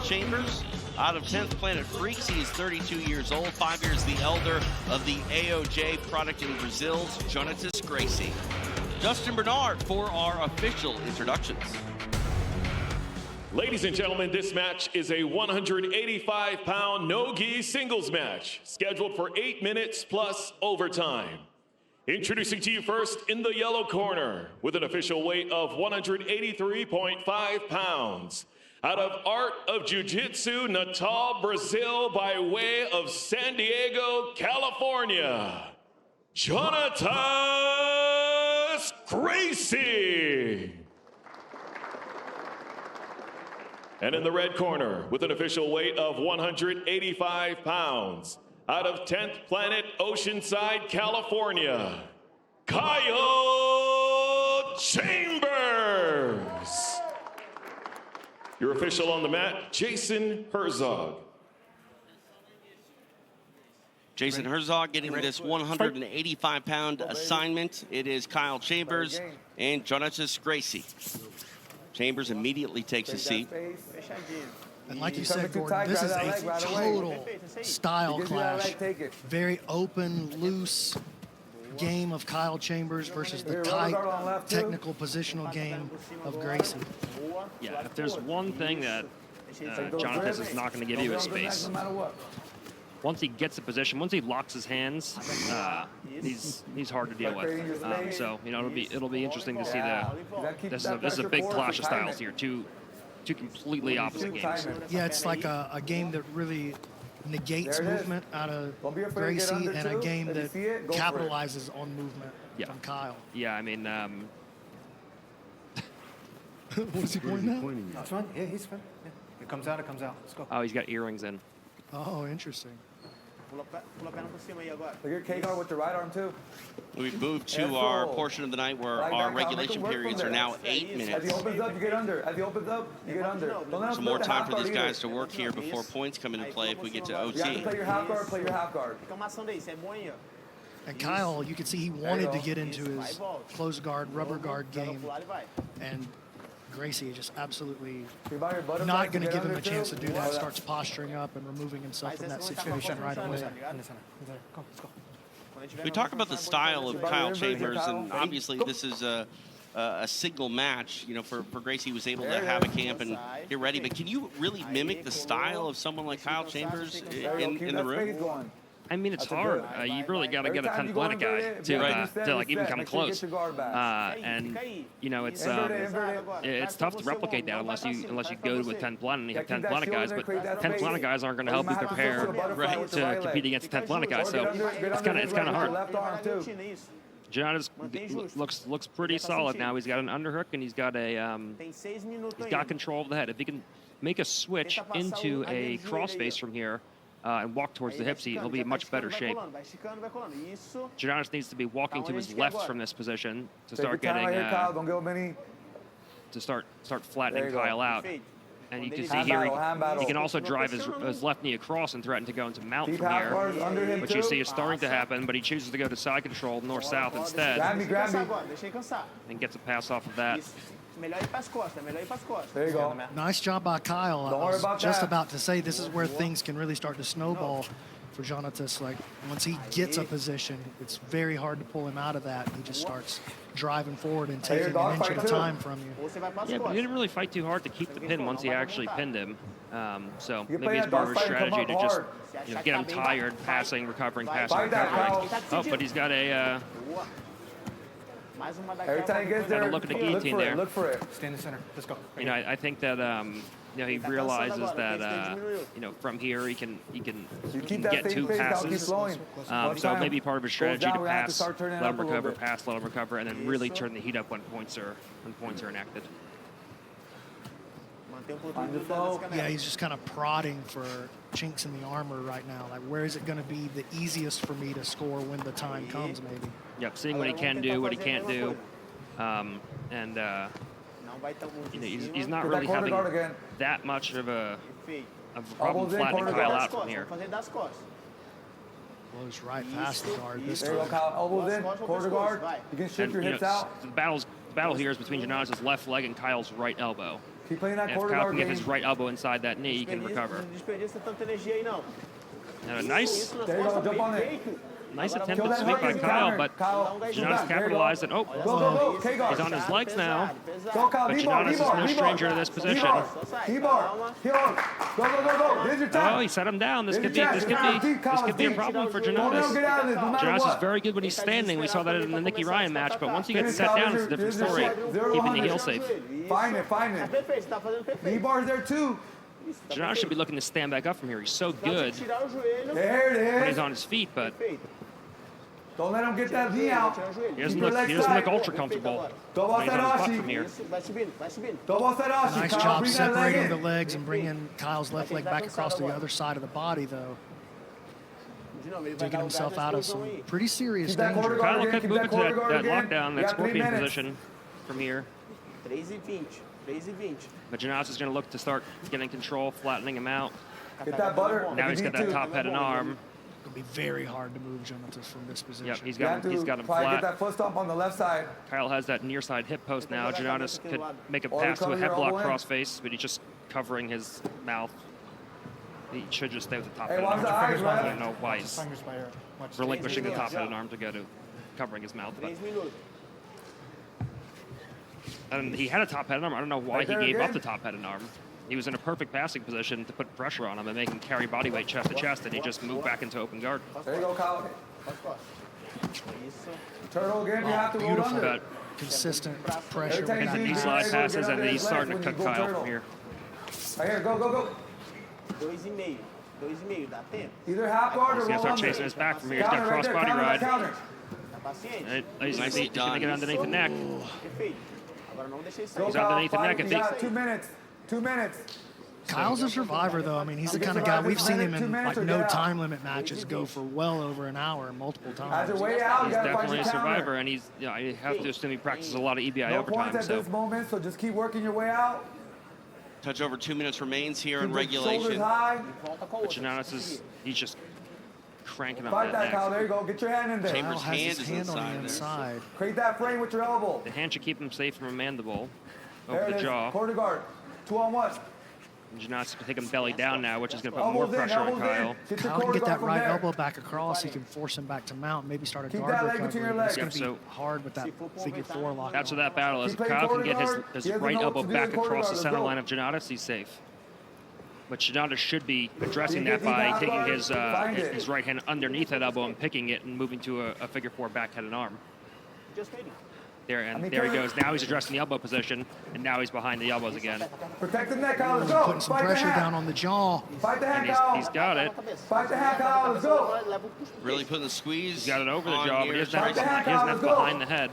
Chambers. Out of 10th Planet Freaks, he is 32 years old, 5 years the elder of the AOJ product in Brazil's Jonnatas Gracie. Justin Bernard for our official introductions. Ladies and gentlemen, this match is a 185-pound no-gi singles match, scheduled for 8 minutes plus overtime. Introducing to you first in the yellow corner, with an official weight of 183.5 pounds. Out of Art of Jiu Jitsu, Natal, Brazil, by way of San Diego, California, Jonnatas Gracie. And in the red corner, with an official weight of 185 pounds, out of 10th Planet, Oceanside, California, Kyle Chambers. Your official on the mat, Jason Herzog. Jason Herzog getting this 185-pound assignment. It is Kyle Chambers and Jonnatas Gracie. Chambers immediately takes a seat. And like you said, Gordon, this is a total style clash. Very open, loose game of Kyle Chambers versus the tight, technical, positional game of Gracie. Yeah, if there's one thing that Jonnatas is not going to give you is space. Once he gets a position, once he locks his hands, he's hard to deal with. So you know it'll be interesting to see this is a big clash of styles here. Two completely opposite games. Yeah, it's like a game that really negates movement out of Gracie and a game that capitalizes on movement from Kyle. Yeah, I mean, what is he pointing at? That's fine. Yeah, he's fine. Yeah. It comes out, it comes out. Let's go. Oh, he's got earrings in. Oh, interesting. Look at K-guard with the right arm, too. We've moved to our portion of the night where our regulation periods are now 8 minutes. As he opens up, you get under. As he opens up, you get under. So more time for these guys to work here before points come into play if we get to OT. You have to play your half guard, play your half guard. And Kyle, you could see he wanted to get into his close guard, rubber guard game. And Gracie just absolutely not going to give him a chance to do that. Starts posturing up and removing himself from that situation right away. We talk about the style of Kyle Chambers, and obviously this is a single match. You know, for Gracie, he was able to have a camp and get ready. But can you really mimic the style of someone like Kyle Chambers in the room? I mean, it's hard. You really got to get a 10th Planet guy to like even come close. And you know, it's tough to replicate that unless you go to a 10th Planet and you have 10th Planet guys. But 10th Planet guys aren't going to help you prepare to compete against 10th Planet guys. So it's kind of hard. Jonnatas looks pretty solid now. He's got an underhook and he's got control of the head. If he can make a switch into a crossface from here. And walk towards the hips, he'll be in much better shape. Jonnatas needs to be walking to his left from this position to start getting to start flattening Kyle out. And you can see here he can also drive his left knee across and threaten to go into mount from here, which you see is starting to happen. But he chooses to go to side control north-south instead, and gets a pass off of that. There you go. Nice job by Kyle. I was just about to say this is where things can really start to snowball for Jonnatas. Like once he gets a position, it's very hard to pull him out of that. He just starts driving forward and taking an inch at a time from you. Yeah, but he didn't really fight too hard to keep the pin once he actually pinned him. So maybe it's more of a strategy to just get him tired, passing, recovering, passing, recovering. Oh, but he's got a. Every time he gets there, look at the guillotine there. Look for it. Stay in the center. Let's go. You know, I think that he realizes that from here he can get 2 passes. So maybe part of his strategy to pass, let him recover, pass, let him recover, and then really turn the heat up when points are enacted. Yeah, he's just kind of prodding for chinks in the armor right now. Like, where is it going to be the easiest for me to score when the time comes, maybe? Yep, seeing what he can do, what he can't do. He's not really having that much of a problem flattening Kyle out from here. Blows right past the guard this time. Elbows in, quarter guard. You can shift your hips out. The battle here is between Jonnatas' left leg and Kyle's right elbow. Keep playing that And if quarter Kyle guard can get game. his right elbow inside that knee, he can recover. And a nice There you go, jump on it. attempted Kill that sweep by hook, Kyle, but Kyle, Jonnatas capitalized it. Oh, Go, go, go. K-guard. he's on his legs now. Go, Kyle. But D-bar, Jonnatas is D-bar, no D-bar. stranger to this position. D-bar. Go, go, go, go. Here's your time. Oh, he set him down. This Here's could your be chance. this could be a problem for Don't let him Jonnatas. get out of this no matter Jonnatas is what. very good when he's standing. We saw that in the Nicky Ryan match, but once he gets set down, it's a different story. Keeping the heel safe. Find it. D-bar's there too. Jonnatas should be looking to stand back up from here. He's so good There it when is. he's on his feet, but Don't let him get that knee out. he doesn't look ultra comfortable Double when he's on his butt Sadashi. from here. Double Sadashi. Nice Kyle, job bring that leg separating in. the legs and bringing Kyle's left leg back across the other side of the body, though. Digging himself out of some pretty serious Keep that quarter danger. guard Kyle again, could keep move that into quarter guard that again. lockdown, You that got 3 scorpion minutes. position from here. But Jonnatas is going to look to start getting control, flattening him out. Get that butter. Now if he's you got need that to. top head and arm. It'll be very hard to move Jonnatas from this position. Yep, he's You have got to him probably get flat. that foot stomp on the left side. Kyle has that near side hip post now. Jonnatas could make a Or pass to a recover your headlock elbow in. crossface, but he's just covering his mouth. He should just stay with the top Hey, head and watch arm. the eyes, I Ref. don't know why he's Fingers by her. Watch. relinquishing the top head and arm to go to covering his mouth. But and he had a top head and arm. I don't know why Right he there gave up again. the top head and arm. He was in a perfect passing position to put pressure on him and make him carry body weight chest to chest, and he just moved back into open guard. There you go, Kyle. Turtle again. You have to roll Beautiful. under. But Consistent pressure. Every time hit the you knee see slide him, passes, get and under then he's his starting legs to when cook you go Kyle turtle. from here. Right here, go, go, go. 2,5 dá tempo? Either half guard or He's going to roll start under. chasing his back from here. He's got Counter right cross there, body counter, ride. counter. Tá paciente? And he's going Nicely to done. get underneath the neck. Perfeito. Agora não deixei Go, sair. He's Kyle, underneath the fight. neck. You If got 2 minutes. 2 minutes. Kyle's a survivor, though. I mean, he's the kind of guy we've seen him in like no time limit matches go for well over an hour multiple As times. your way out, you He's gotta find definitely your a survivor, counter. and he's, you know, I have to assume he practices a lot of EBI No overtime. points at So this moment, so just keep working your way out. Touch over 2 minutes remains here in Keep your shoulders regulation. high. but Jonnatas is he's just cranking up Fight that that, Kyle. There neck. you go. Get your hand in there. Chambers' Kyle has hand his is hand on inside the there. inside. Create that frame with your elbow. The hand should keep him safe from a mandible There over it the is. jaw. Quarter guard. 2-on-1. And Jonnatas can take him belly down now, which is going to put more Elbows in, pressure on elbows Kyle. in. Get your Kyle can quarter get that guard from right there. elbow back across. He can force him back to mount, maybe start a Keep guard that leg between your recovery. It's legs. going to Yep, be hard with that figure four lock. That's what that battle is. Keep If playing Kyle can quarter get guard. his He has right the elbow notes to do back the quarter across the guard. center Let's line go. of Jonnatas, he's safe. But Jonnatas should be addressing You that get by the taking guard, his find it. his right hand underneath that elbow and picking it and moving to a figure four back head and arm. Just waiting. There and mean, there he Kevin- goes. Now he's addressing the elbow position, and now he's behind the elbows again. Protect the neck, Kyle. Let's go. Putting some Fight the pressure hand. down on the jaw. Fight the hand, And Kyle. he's got it. Fight the hand, Kyle. Let's go. Really putting the squeeze. He's got it over the on jaw, but here. he doesn't have Fight the hand, he doesn't Kyle. have Let's go. behind the head.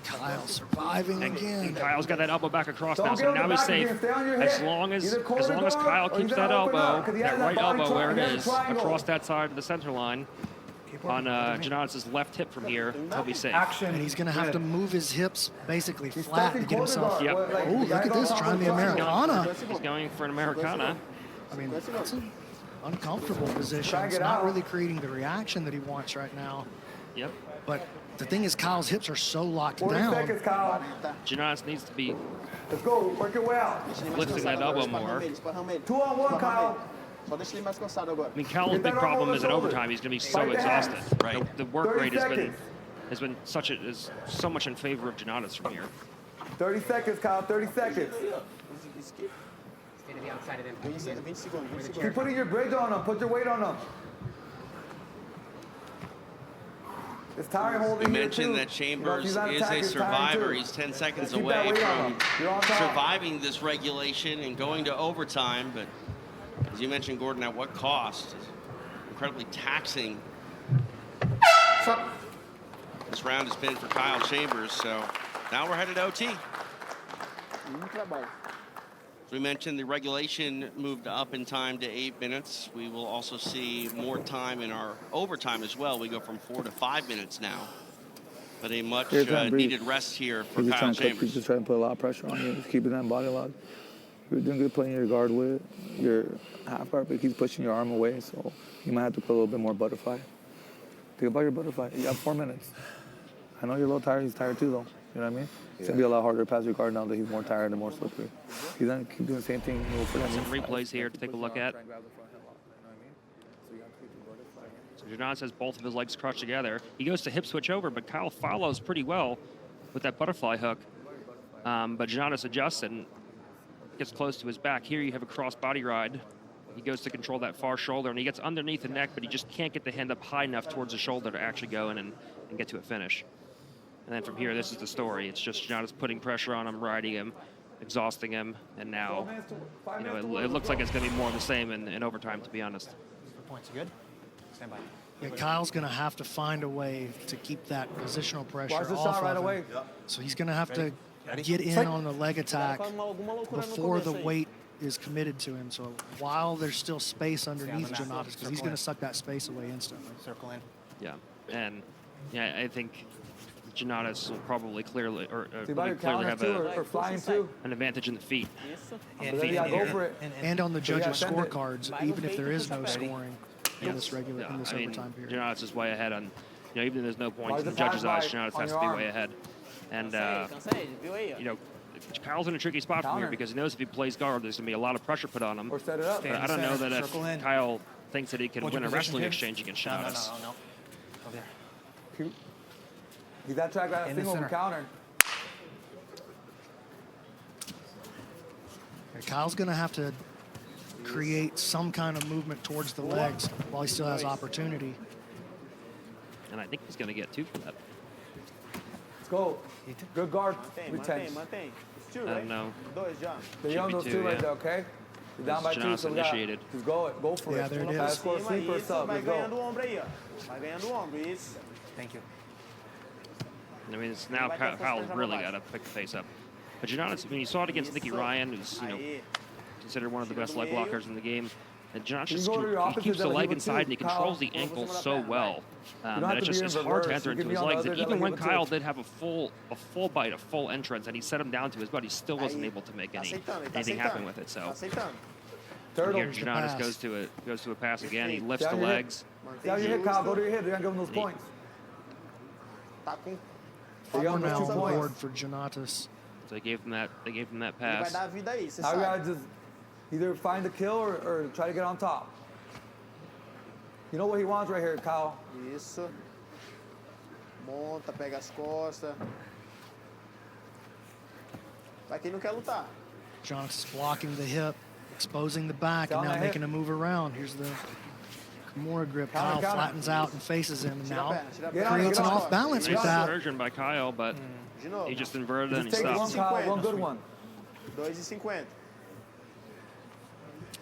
Kyle surviving And again. Kyle's got that elbow back across now, Don't so get on now the he's back safe. again. Stay on your As hip. long as Either quarter Kyle guard or keeps you that gotta open up, elbow, 'cause he that has right body elbow where it triangle. is, Triangle. across that side of the center line, on Jonnatas' left hip from here, he'll be safe. Action. And he's going to have to move his hips basically He's flat stuck to in get quarter himself. guard. Yep. Like, Oh, the look guys at this, on trying the top of Americana. He's going for an Americana. I mean, that's an uncomfortable position. Try and It's get not out. really creating the reaction that he wants right now. Yep. But the thing is, Kyle's hips are so locked 40 down. seconds, Kyle. Jonnatas needs to be Let's go. Work your way out. lifting that elbow more. 2-on-1, Kyle. Só deixa ele mais cansado agora. I mean, Kyle's Get big that problem elbow is in shoulder. overtime. He's going to be so Fight the hand. exhausted. Right. The work 30 rate seconds. has been is so much in favor of Jonnatas from here. 30 seconds, Kyle. 30 seconds. 20 segundos. Keep putting your bridge on them. Put your weight on them. It's tiring We holding here, mentioned too. that Chambers You know, if he's is not a attacking, it's tiring, survivor. too. He's 10 seconds Keep that away weight on from him. You're on top. surviving this regulation and going to overtime. But as you mentioned, Gordon, at what cost? Incredibly taxing. This round has been for Kyle Chambers. So now we're headed to OT. Muito trabalho. As we mentioned, the regulation moved up in time to 8 minutes. We will also see more time in our overtime as well. We go from 4 to 5 minutes now. But a much Here's that breathe. needed rest here for He's just Kyle trying to he's Chambers. just trying to put a lot of pressure on you. He's keeping that body locked. You're doing good playing your guard with your half guard, but he's pushing your arm away, so you might have to put a little bit more butterfly. Think about your butterfly. You got 4 minutes. I know you're a little tired. He's tired too, though. You know what I mean? It's gonna be a lot harder to pass your guard now that he's more tired and more slippery. He's gonna keep doing the same thing. For Some replays here to take a look at. So Jonnatas has both of his legs crushed together. He goes to hip switch over, but Kyle follows pretty well with that butterfly hook. But Jonnatas adjusts and gets close to his back. Here you have a cross body ride. He goes to control that far shoulder, and he gets underneath the neck, but he just can't get the hand up high enough towards the shoulder to actually go in and get to a finish. And then from here, this is the story. It's just Jonnatas putting pressure on him, riding him, exhausting him, and now, you know, it looks like it's going to be more of the same in overtime, to be honest. Points, you good? Stand by. Yeah, Kyle's going to have to find a way to keep that positional pressure Watch the off shot right of him. away. So he's going to have to get in on the leg attack before the weight is committed to him. So while there's still space underneath Jonnatas, because he's going to suck that space away instantly. Circle in. Yeah, and yeah, I think Jonnatas will probably clearly have or flying too. an advantage in the feet. Yeah, go for it. And on the judges' send it. scorecards, even if there is no scoring in this overtime period. Jonnatas is way ahead on, you know, even if there's no points in the judges' eyes, Jonnatas has to be way ahead. And, you know, Kyle's in a tricky spot from here because he knows if he plays guard, there's going to be a lot of pressure put on him. Or set it up. But I don't know that if Kyle thinks that he can win a wrestling exchange against Jonnatas. No. Over there. He's that track right In the single center. counter. Kyle's going to have to create some kind of movement towards the legs while he still has opportunity. And I think he's going to get 2 for that. Let's go. Good guard. Retention. I don't know. They're young, those Should be two two, right yeah. there, okay? You're down by 2, Jonnatas so we got. initiated. Just go for it. Yeah, there it Pass is. for a sleep or sub. Let's go. Thank you. I mean, it's now Kyle's really got to pick the pace up. But Jonnatas, I mean, you saw it against Nicky Ryan, who's, you know, considered one of the best leg blockers in the game. And Jonnatas just he keeps the leg inside and he controls the ankle so well that it's just hard to enter into his legs. And even when Kyle did have a full bite, a full entrance, and he set him down to his butt, he still wasn't able to make anything happen with it. So here Jonnatas goes to a pass again. He lifts the legs. Down your hip, Kyle. Go to your hip. They're going to give him those points. They got him Now those 2 on board points. for Jonnatas. So they gave him that pass. Now we got to just either find the kill or try to get on top. You know what he wants right here, Kyle. Isso. Monta, pega as costas. Vai quem não quer lutar. Jonnatas blocking the hip, exposing the back, Down and now that hip. making a move around. Here's the Kimura grip. Counter, Kyle counter. flattens out and faces him, and now Get on, creates get an on. off balance with Nice that. version by Kyle, but De novo. he just inverted and he Just take one, stopped. Kyle. One good one. 2,50.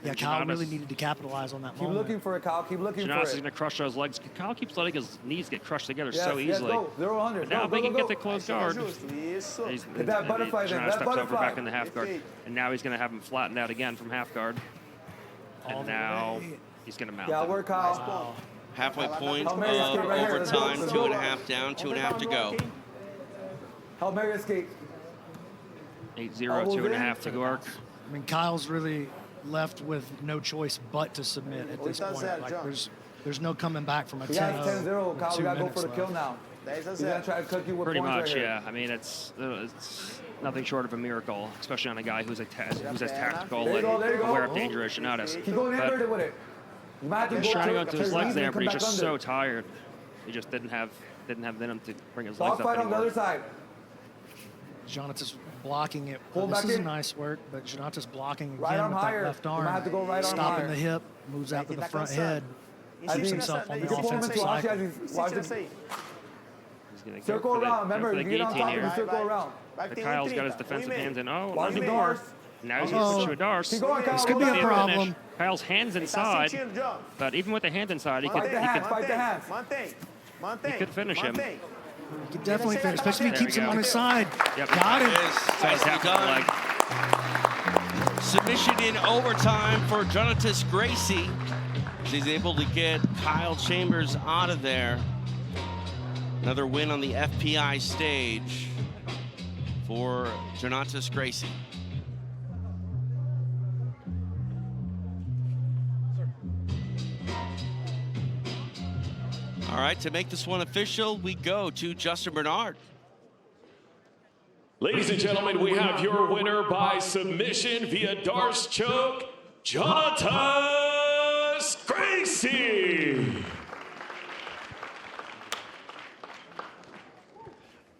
Yeah, Kyle really needed to capitalize on that Keep moment. looking for it, Kyle. Keep looking Jonnatas is for going it. to crush those legs. Kyle keeps letting his knees get crushed together Yes, so yes, easily. go. 0-100. But now Go, they go, can go, get the go. close guard. Justo, isso. Hit that butterfly then, Jonnatas that steps over butterfly. back in the half guard. And now he's going to have him flattened out again from half guard. And now he's going to mount Yeah, him. work, Kyle. Wow. Halfway point Hail of Mary escape right here. Let's go, overtime, let's 2.5 go. down, 2.5 to go. Hail Mary escape. 8-0, 2.5 to Gork. I mean, Kyle's really left with no choice but to submit at this point. Like, there's no coming back from a 10-0. We got 10-0, with Kyle. 2 We got to go minutes for the kill left. now. 10 a He's going 0. to try to cook you with Pretty points much, right here. yeah. I mean, it's nothing short of a miracle, especially on a guy who's as tactical There you and go, there you go. aware of danger as Jonnatas. Keep going But inverted with it. You might have to he was trying to go to his legs knees there, and but he's come just back so under. tired. He just didn't have in him to bring his Dog legs up fight on the anymore. other side. Jonnatas blocking it. Pull This back is in. nice work, but Jonnatas blocking Right again arm with higher. that left You arm. might have to go right arm Stopping higher. the hip, moves out to the front head. Keeps himself on You the can pull him offensive into cycle. watch Insiste nessa aí. He's gonna go Circle for the- around. go Remember, for the you get on guillotine top, you here. circle around. Vai But que tem Kyle's got 1,30. his defensive hands in. Oh, Watch the nothing doors. more. Now he's going to switch to a Darce. Keep going, Kyle. This could be Go a down. problem. Kyle's hands inside, Sentindo, John. but even with the hand inside, he Fight could the hands, fight the Mantém, hands. mantém, mantém. He could finish him. Mantém. He can definitely finish, especially if he There keeps we him go. on his side. Yep. Got him. Nicely Tap done. Submission in overtime for Jonnatas Gracie. She's able to get Kyle Chambers out of there. Another win on the FPI stage for Jonnatas Gracie. All right, to make this one official, we go to Justin Bernard. Ladies and gentlemen, we have your winner by submission via Darce choke, Jonnatas Gracie.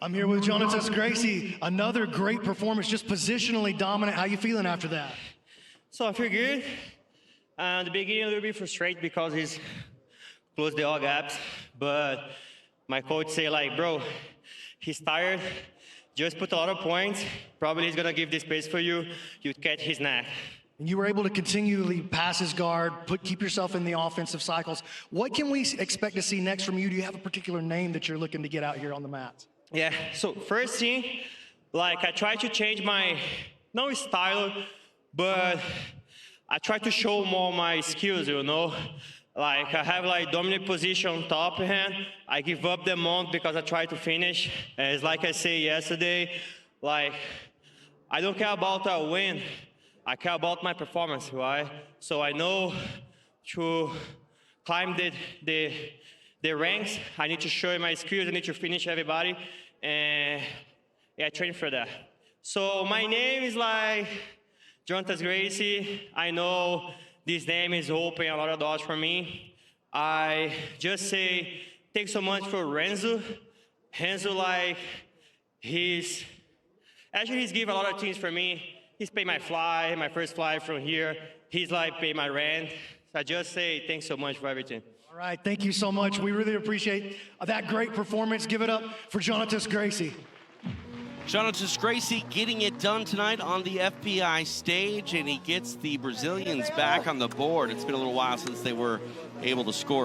I'm here with Jonnatas Gracie. Another great performance, just positionally dominant. How you feeling after that? So I feel good. The beginning a little bit frustrated because he's closed all gaps, but my coach say like, bro, he's tired. Just put a lot of points. Probably he's gonna give the space for you. You catch his neck. And you were able to continually pass his guard, keep yourself in the offensive cycles. What can we expect to see next from you? Do you have a particular name that you're looking to get out here on the mat? Yeah, so first thing, like I try to change my, no style, but I try to show more my skills, you know? Like I have like dominant position on top hand. I give up the mount because I try to finish. It's like I said yesterday, like I don't care about a win. I care about my performance, right? So I know to climb the ranks, I need to show my skills, I need to finish everybody, and yeah, I train for that. So my name is like Jonnatas Gracie. I know this name is opening a lot of doors for me. I just say thanks so much for Renzo. Renzo, like, he's given a lot of things for me. He's paid my fly, my first flight from here. He's like paid my rent. So I just say thanks so much for everything. All right, thank you so much. We really appreciate that great performance. Give it up for Jonnatas Gracie. Jonnatas Gracie getting it done tonight on the FBI stage, and he gets the Brazilians back on the board. It's been a little while since they were able to score.